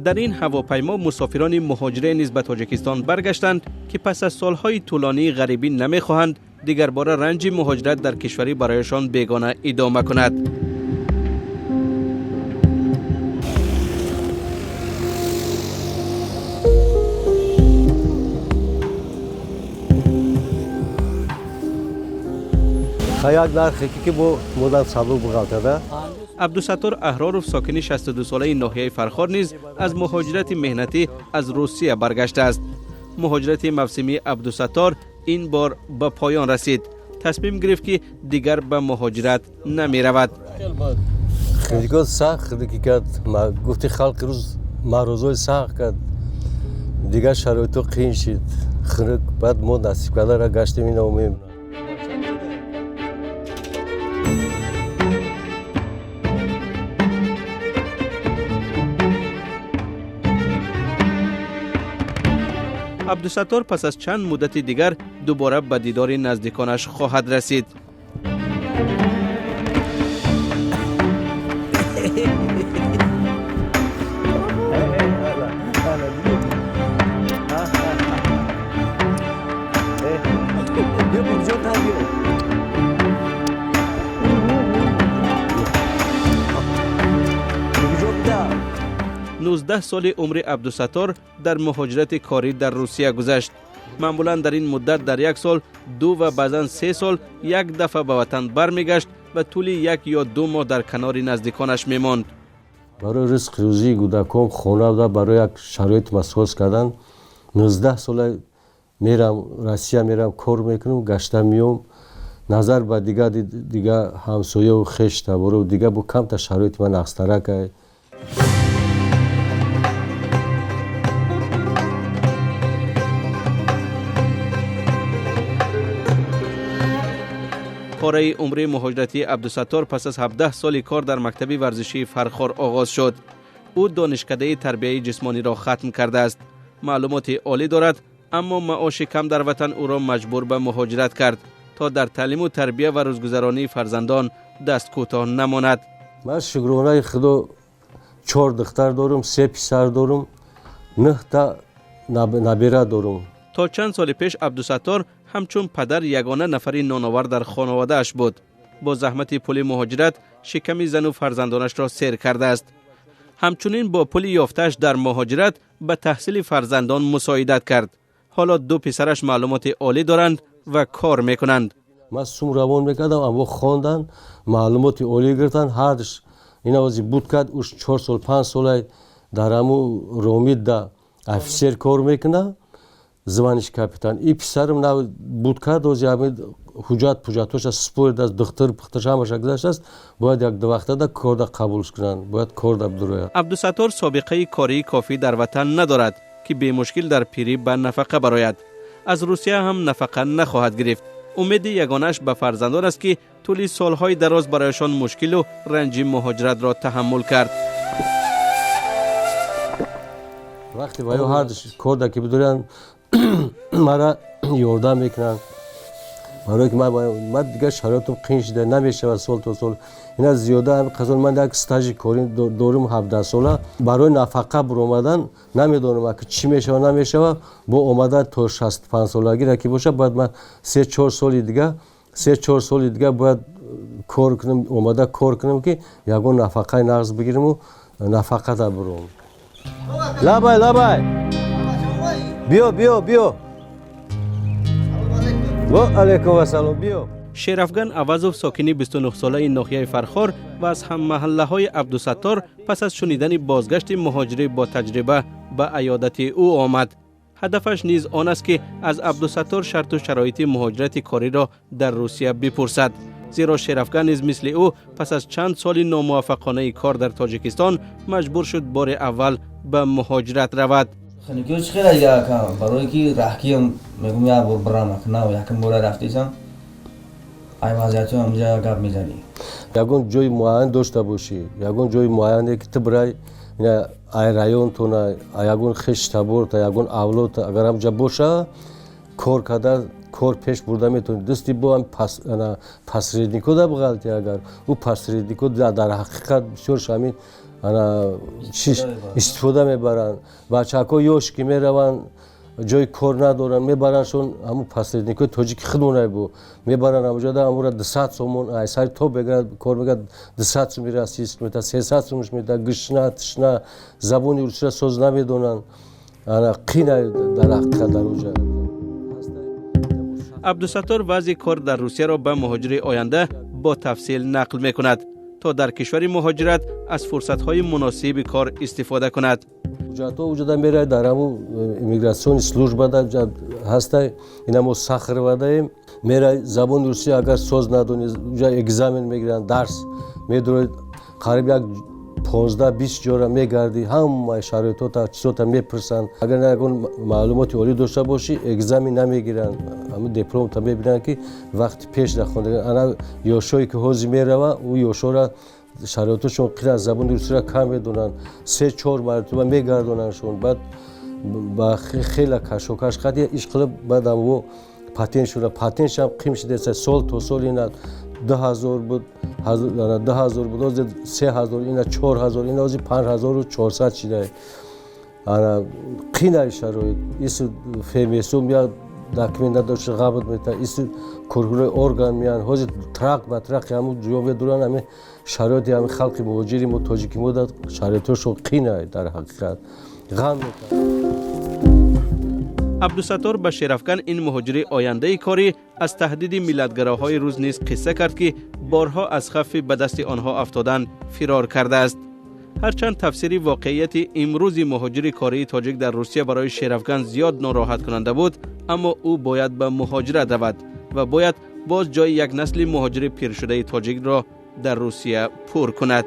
در این هواپیما مسافران مهاجره نیز به تاجیکستان برگشتند که پس از سالهای طولانی غریبی نمیخواهند دیگر بار رنج مهاجرت در کشوری برایشان بیگانه ادامه کند. یک نرخی که با مدت صدو بغلطده. عبدالستار احرارов ساکن 62 ساله ناحیه فرخار نیز از مهاجرت مهنتی از روسیه برگشته است. مهاجرت موسمی عبدالستار این بار به پایان رسید. تصمیم گرفت که دیگر به مهاجرت نمی رود. خیلی سخت خیلی کرد. ما گفتی خلق روز روزای سخت کرد. دیگر شرایط قین شد. خرک بعد ما نصیب کرده را گشتیم این اومیم. عبدالستار پس از چند مدت دیگر دوباره به دیدار نزدیکانش خواهد رسید. نوزده سال عمر عبدالستار در مهاجرت کاری در روسیه گذشت. معمولا در این مدت در یک سال 2 و بعضا 3 سال یک دفعه به وطن برمیگشت و طول 1 یا 2 ماه در کنار نزدیکانش میماند. برای رزق روزی کودکان خانه و برای یک شرایط مسئول کردن 19 سال میرم روسیه میرم کار میکنم گشته میام نظر به دیگه همسایه و خشت برو دیگه با کم تا شرایط من اخستره. پاره عمری مهاجرتی عبدالستار پس از 17 سال کار در مکتب ورزشی فرخار آغاز شد. او دانشکده تربیت جسمانی را ختم کرده است. معلومات عالی دارد اما معاش کم در وطن او را مجبور به مهاجرت کرد تا در تعلیم و تربیت و روزگذرانی فرزندان دست کوتاه نماند. من شکرانه خدا 4 دختر دارم 3 پسر دارم 9 تا نبیره دارم. تا چند سال پیش عبدالستار همچون پدر یگانه نفری نانآور در خانواده اش بود. با زحمت پول مهاجرت شکم زن و فرزندانش را سیر کرده است. همچنین با پول یافته‌اش در مهاجرت به تحصیل فرزندان مساعدت کرد. حالا 2 پسرش معلومات عالی دارند و کار میکنند. من سوم روان میکردم اما خواندن معلومات عالی گرفتن هرش اینا وزی بود کرد اوش 4 سال 5 سال در امو رومید دا افسر کار میکنه زمانش کاپیتان ای پسرم نو بود کرد و زیاد حجاتش سپورت از دکتر پختش همش گذشت است باید یک دو وقته دا کار دا قبولش کنن باید کار دا بدروید. عبدالستار سابقه کاری کافی در وطن ندارد که به مشکل در پیری به نفقه براید. از روسیه هم نفقه نخواهد گرفت. امید یگانش به فرزندان است که طول سالهای دراز برایشان مشکل و رنج مهاجرت را تحمل کرد. وقتی باید هر کار دا که بدورن مرا یاردم میکنن برای که من دیگه شرایطم قین شده نمیشه و سال تا سال اینا زیاده هم قصد من یک استاژ کاری دارم 17 ساله برای نفقه بر اومدن نمیدونم که چی میشه و نمیشه و با اومدن تا 65 سالگی را که باشه باید من 3-4 سال دیگه باید کار کنم اومده کار کنم که یگان نفقه نقض بگیرم و نفقه تا برم. لبای بیا و علیکم السلام بیا. شیرافگان عوضوف ساکنی 29 ساله ناحیه فرخار و از هم محله های عبدالستار پس از شنیدن بازگشت مهاجری با تجربه به عیادت او آمد. هدفش نیز آن است که از عبدالستار شرط و شرایط مهاجرت کاری را در روسیه بپرسد. زیرا شیرافگان نیز مثل او پس از چند سال ناموفقانه کار در تاجیکستان مجبور شد بار اول به مهاجرت رود. خیلی خیلی برای که راهکیم میگم یا برام کنم یکم بالا رفتیشم ای وضعیتم همجا گپ میزنی یگان جای معین داشته باشی یگان جای معینی که تو برای ای رایون تو نه یگان خشت بورت یگان اولوت اگر همجا باشه کار کرده کار پیش برده میتونید دستی با هم پسریدنیکو دا بغلطی اگر او پسریدنیکو در حقیقت بسیار شامین استفاده میبرن بچه ها یوش که میرون جای کار ندارن میبرنشون همون پسریدنیکو تاجیک خدمونه بو میبرن همونجا دا همون را 200 سومون ایسای تو بگرد کار بگرد 200 سوم میره 30 میده 300 سومش میده گشنه تشنه زبونی روسیه سوز نمیدونن انا قینه در حقیقت در اونجا. عبدالستار وضع کار در روسیه را به مهاجر آینده با تفصیل نقل می کند تا در کشور مهاجرت از فرصت‌های مناسب کار استفاده کند. وجود میره در همون ایمیگراسیون سلوژبا دا هسته اینمو سخر ودایم میره زبان روسی اگر سوز ندونی اونجا اگزامین میگیرن درس میدونید قریب یک 15-20 جوره میگردی هم شرایطو تا چیزو تا میپرسن اگر نگون معلوماتی عالی داشته باشی اگزامین نمیگیرن همون دیپلم تا میبینن که وقت پیش نخونده انا یوشوی که حوزی میره او یوشو را شرایطشون قیل زبان روسی را کم میدونن 3-4 مرتبه میگردوننشون بعد با خیلی کشوکش خیلی اشکال بعد هم پاتنش هم قیمش دیسه سال تو سال اینا 2000 بود 2000 بود 3000 اینا 4000 اینا از 5400 شده انا قیل شرایط ایس فهمیسو میاد داکمنت داشته قابل میته ایس کورگوی ارگان میان هوز تراک با تراک همو جواب دوران همه شرایطی همه خلق مهاجری و تاجیکی مدت شرایطشون قینه در حقیقت غم میکنه. عبدالستار به شرفکن این مهاجر آینده کاری از تهدید ملتگراهای روز نیز قصه کرد که بارها از خف به دست آنها افتادن فرار کرده است. هرچند تفسیر واقعیت امروزی مهاجر کاری تاجیک در روسیه برای شرفکن زیاد ناراحت کننده بود، اما او باید به مهاجرت رود و باید باز جای یک نسل مهاجر پیر شده تاجیک را در روسیه پر کند.